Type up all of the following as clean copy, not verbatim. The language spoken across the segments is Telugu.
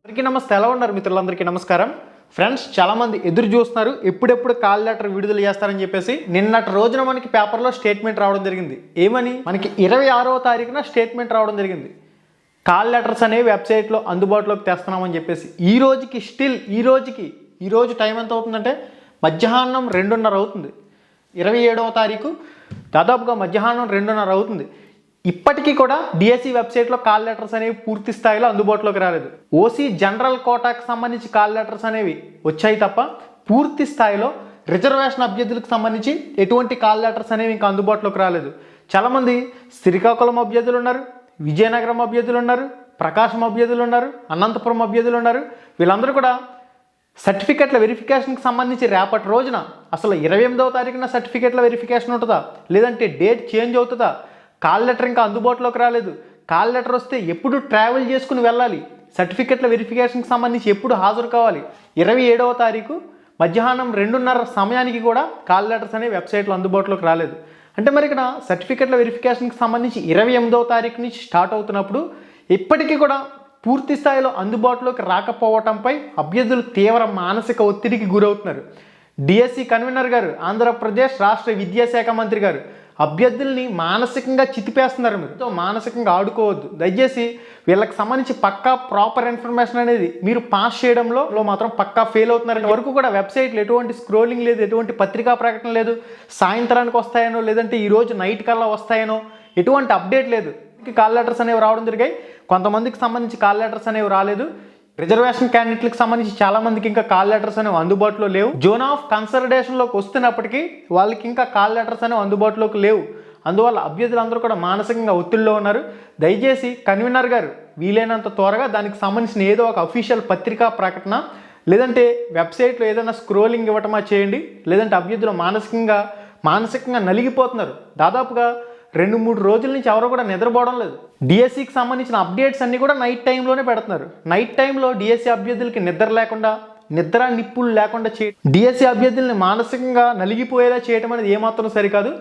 అందరికీ నమస్తే. ఎలా ఉన్నారు మిత్రులందరికీ నమస్కారం. ఫ్రెండ్స్, చాలామంది ఎదురు చూస్తున్నారు ఎప్పుడెప్పుడు కాల్ లెటర్ విడుదల చేస్తారని చెప్పేసి. నిన్నటి రోజున మనకి పేపర్లో స్టేట్మెంట్ రావడం జరిగింది. ఏమని? మనకి 26వ తారీఖున స్టేట్మెంట్ రావడం జరిగింది. కాల్ లెటర్స్ అనేవి వెబ్సైట్లో అందుబాటులోకి తెస్తున్నామని చెప్పేసి. ఈ రోజు టైం ఎంత అవుతుందంటే మధ్యాహ్నం 2:30 అవుతుంది. 27వ తారీఖు దాదాపుగా మధ్యాహ్నం 2:30 అవుతుంది. ఇప్పటికీ కూడా డిఎస్సి వెబ్సైట్లో కాల్ లెటర్స్ అనేవి పూర్తి స్థాయిలో అందుబాటులోకి రాలేదు. ఓసీ జనరల్ కోటాకు సంబంధించి కాల్ లెటర్స్ అనేవి వచ్చాయి తప్ప పూర్తి స్థాయిలో రిజర్వేషన్ అభ్యర్థులకు సంబంధించి ఎటువంటి కాల్ లెటర్స్ అనేవి ఇంకా అందుబాటులోకి రాలేదు. చాలామంది శ్రీకాకుళం అభ్యర్థులు ఉన్నారు, విజయనగరం అభ్యర్థులు ఉన్నారు, ప్రకాశం అభ్యర్థులు ఉన్నారు, అనంతపురం అభ్యర్థులు ఉన్నారు. వీళ్ళందరూ కూడా సర్టిఫికెట్ల వెరిఫికేషన్కి సంబంధించి రేపటి రోజున అసలు 28వ తారీఖున సర్టిఫికెట్ల వెరిఫికేషన్ ఉంటుందా, లేదంటే డేట్ చేంజ్ అవుతుందా? కాల్ లెటర్ ఇంకా అందుబాటులోకి రాలేదు. కాల్ లెటర్ వస్తే ఎప్పుడు ట్రావెల్ చేసుకుని వెళ్ళాలి, సర్టిఫికెట్ల వెరిఫికేషన్కి సంబంధించి ఎప్పుడు హాజరు కావాలి? 27వ తారీఖు మధ్యాహ్నం 2:30 సమయానికి కూడా కాల్ లెటర్స్ అనేవి వెబ్సైట్లో అందుబాటులోకి రాలేదు. అంటే మరి ఇక్కడ సర్టిఫికెట్ల వెరిఫికేషన్కి సంబంధించి 28వ తారీఖు నుంచి స్టార్ట్ అవుతున్నప్పుడు ఇప్పటికీ కూడా పూర్తి స్థాయిలో అందుబాటులోకి రాకపోవటంపై అభ్యర్థులు తీవ్ర మానసిక ఒత్తిడికి గురవుతున్నారు. డిఎస్సి కన్వీనర్ గారు, ఆంధ్రప్రదేశ్ రాష్ట్ర విద్యాశాఖ మంత్రి గారు అభ్యర్థుల్ని మానసికంగా చితిపేస్తున్నారు. మీరు మానసికంగా ఆడుకోవద్దు. దయచేసి వీళ్ళకి సంబంధించి పక్కా ప్రాపర్ ఇన్ఫర్మేషన్ అనేది మీరు పాస్ చేయడంలో మాత్రం పక్కా ఫెయిల్ అవుతున్నారు. వరకు కూడా వెబ్సైట్లో ఎటువంటి స్క్రోలింగ్ లేదు, ఎటువంటి పత్రికా ప్రకటన లేదు. సాయంత్రానికి వస్తాయనో లేదంటే ఈరోజు నైట్ కల్లా వస్తాయనో ఎటువంటి అప్డేట్ లేదు. కాల్ లెటర్స్ అనేవి రావడం జరిగాయి. కొంతమందికి సంబంధించి కాల్ లెటర్స్ అనేవి రాలేదు. రిజర్వేషన్ క్యాండిడేట్లకు సంబంధించి చాలామందికి ఇంకా కాల్ లెటర్స్ అనేవి అందుబాటులో లేవు. జోన్ ఆఫ్ కన్సిడరేషన్లోకి వస్తున్నప్పటికీ వాళ్ళకి ఇంకా కాల్ లెటర్స్ అనేవి అందుబాటులోకి లేవు. అందువల్ల అభ్యర్థులందరూ కూడా మానసికంగా ఒత్తిడిలో ఉన్నారు. దయచేసి కన్వీనర్ గారు వీలైనంత త్వరగా దానికి సంబంధించిన ఏదో ఒక అఫీషియల్ పత్రికా ప్రకటన లేదంటే వెబ్సైట్లో ఏదైనా స్క్రోలింగ్ ఇవ్వటమా చేయండి. లేదంటే అభ్యర్థులు మానసికంగా నలిగిపోతున్నారు. దాదాపుగా 2-3 రోజుల నుంచి ఎవరో కూడా నిద్రపోవడం లేదు. డిఎస్సికి సంబంధించిన అప్డేట్స్ అన్నీ కూడా నైట్ టైంలోనే పెడుతున్నారు. నైట్ టైంలో డిఎస్సి అభ్యర్థులకి నిద్ర లేకుండా, నిద్ర నిప్పులు లేకుండా డిఎస్సి అభ్యర్థుల్ని మానసికంగా నలిగిపోయేలా చేయడం అనేది ఏమాత్రం సరికాదు.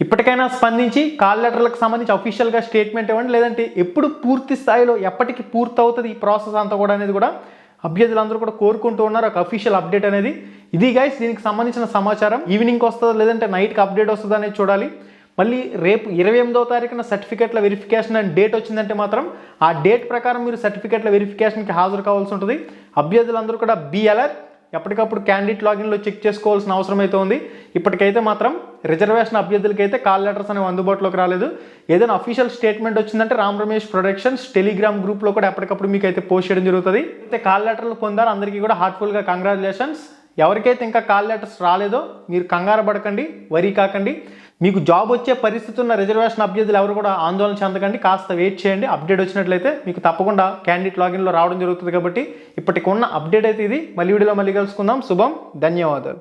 ఇప్పటికైనా స్పందించి కాల్ లెటర్లకు సంబంధించి అఫీషియల్గా స్టేట్మెంట్ ఇవ్వండి. లేదంటే ఎప్పుడు పూర్తి స్థాయిలో ఎప్పటికి పూర్తి అవుతుంది ఈ ప్రాసెస్ అంతా కూడా అనేది కూడా అభ్యర్థులందరూ కూడా కోరుకుంటూ ఉన్నారు. ఒక అఫీషియల్ అప్డేట్ అనేది ఇది గైస్. దీనికి సంబంధించిన సమాచారం ఈవినింగ్కి వస్తుందా లేదంటే నైట్కి అప్డేట్ వస్తుందా అనేది చూడాలి. మళ్ళీ రేపు 28వ తారీఖున సర్టిఫికెట్ల వెరిఫికేషన్ అని డేట్ వచ్చిందంటే మాత్రం ఆ డేట్ ప్రకారం మీరు సర్టిఫికెట్ల వెరిఫికేషన్కి హాజరు కావాల్సి ఉంటుంది. అభ్యర్థులందరూ కూడా బీ అలర్ట్. ఎప్పటికప్పుడు క్యాండిడేట్ లాగిన్లో చెక్ చేసుకోవాల్సిన అవసరం అయితే ఉంది. ఇప్పటికైతే మాత్రం రిజర్వేషన్ అభ్యర్థులకైతే కాల్ లెటర్స్ అనేవి అందుబాటులోకి రాలేదు. ఏదైనా అఫీషియల్ స్టేట్మెంట్ వచ్చిందంటే రామ్ రమేష్ ప్రొడక్షన్స్ టెలిగ్రామ్ గ్రూప్లో కూడా ఎప్పటికప్పుడు మీకు అయితే పోస్ట్ చేయడం జరుగుతుంది. అయితే కాల్ లెటర్లు పొందారు, అందరికీ కూడా హార్ట్ఫుల్గా కంగ్రాచులేషన్స్. ఎవరికైతే ఇంకా కాల్ లెటర్స్ రాలేదో మీరు కంగారు పడకండి, వరీ కాకండి. మీకు జాబ్ వచ్చే పరిస్థితి ఉన్న రిజర్వేషన్ అభ్యర్థులు ఎవరు కూడా ఆందోళన చెందకండి. కాస్త వెయిట్ చేయండి. అప్డేట్ వచ్చినట్లయితే మీకు తప్పకుండా క్యాండిడేట్ లాగిన్లో రావడం జరుగుతుంది. కాబట్టి ఇప్పటికి ఉన్న అప్డేట్ అయితే ఇది. మళ్ళీ వీడియోలో మళ్ళీ కలుసుకుందాం. శుభం, ధన్యవాదాలు.